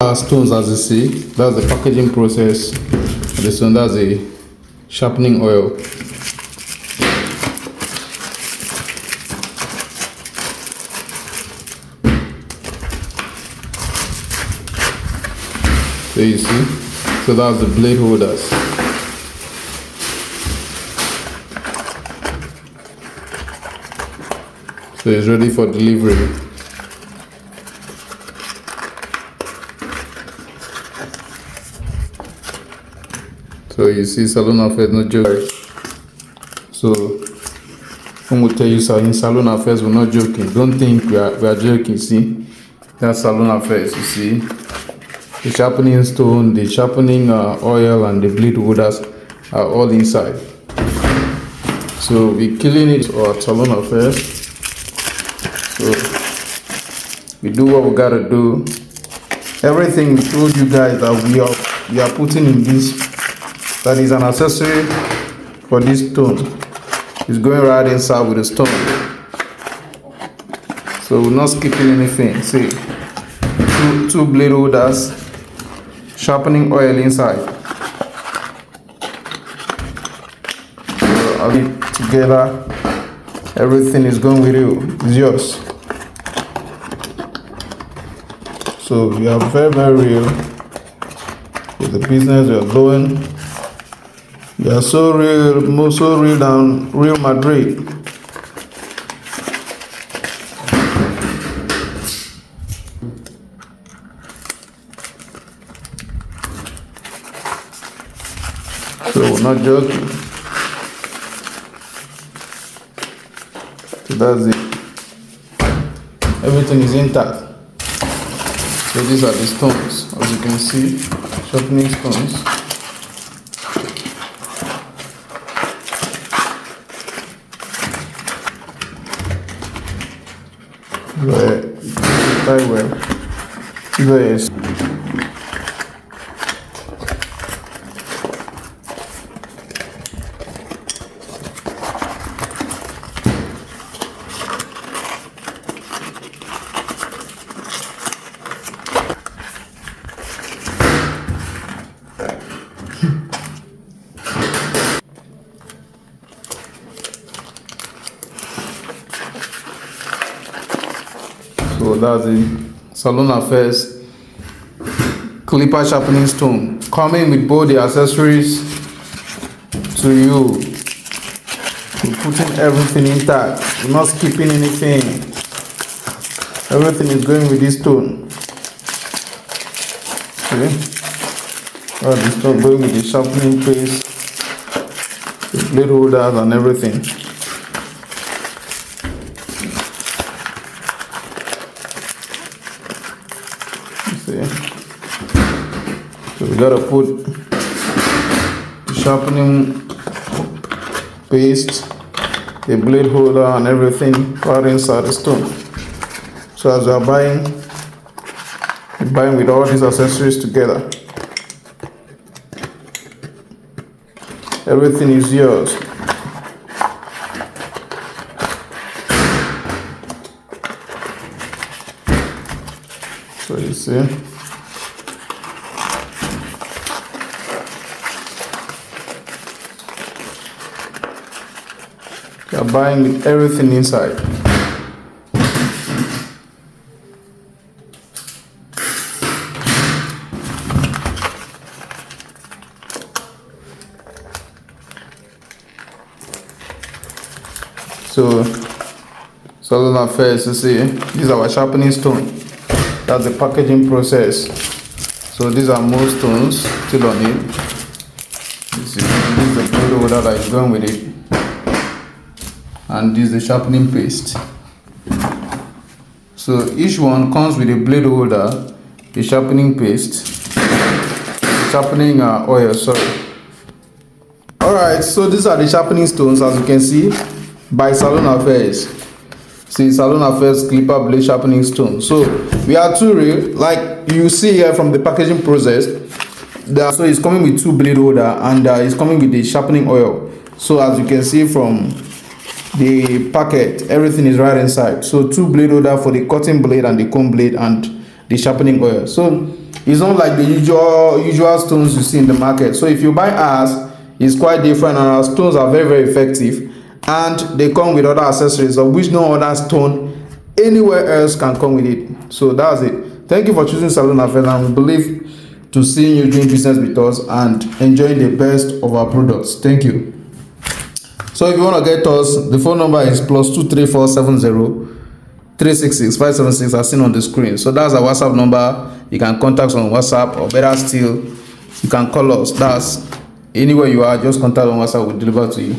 Stones, as you see, that's the packaging process. This one, that's the sharpening oil. So you see, so that's the blade holders. So it's ready for delivery. So you see, Salon Affairs no joke. So when we tell you Salon Affairs, we're not joking. Don't think we are joking. See, that's Salon Affairs. You see, the sharpening stone, the sharpening oil, and the blade holders are all inside. So we're killing it at Salon Affairs. So we do what we gotta do. Everything we told you guys that we are putting in this. That is an accessory for this stone. It's going right inside with the stone. So we're not skipping anything. See, two blade holders, sharpening oil inside. So I'll be together. Everything is going with you. It's yours. So we are very, very real with the business we are doing. They are so real, more so real than Real Madrid. So we're not joking. So that's it. Everything is intact. So these are the stones, as you can see, sharpening stones. Very well. Yes. So that's the Salon Affairs clipper sharpening stone, coming with both the accessories to you. We're putting everything intact. We're not skipping anything. Everything is going with this stone. Okay? Well, the stone going with the sharpening paste, the blade holders, and everything. So we gotta put the sharpening paste, the blade holder, and everything right inside the stone. So as we are buying, we're buying with all these accessories together. Everything is yours. So you see. You are buying with everything inside. So Salon Affairs, you see, this is our sharpening stone. That's the packaging process. So these are more stones still on it. This is the blade holder that is going with it. And this is the sharpening paste. So each one comes with a blade holder, the sharpening paste, sharpening oil, sorry. Alright, so these are the sharpening stones, as you can see, by Salon Affairs. See, Salon Affairs clipper blade sharpening stone. So we are too real, like you see here from the packaging process. So it's coming with two blade holder, and it's coming with the sharpening oil. So as you can see from the packet, everything is right inside. So two blade holder for the cutting blade and the comb blade and the sharpening oil. So It's not like the usual stones you see in the market. So if you buy ours, it's quite different, and our stones are very, very effective, and they come with other accessories of which no other stone anywhere else can come with it. So that's it. Thank you for choosing Salon, and we believe to seeing you doing business with us and enjoying the best of our products. Thank you. So if you want to get us, the phone number is +23470 366 576 as seen on the screen. So that's our WhatsApp number. You can contact us on WhatsApp, or better still, you can call us. That's anywhere you are, just contact on WhatsApp, we'll deliver to you.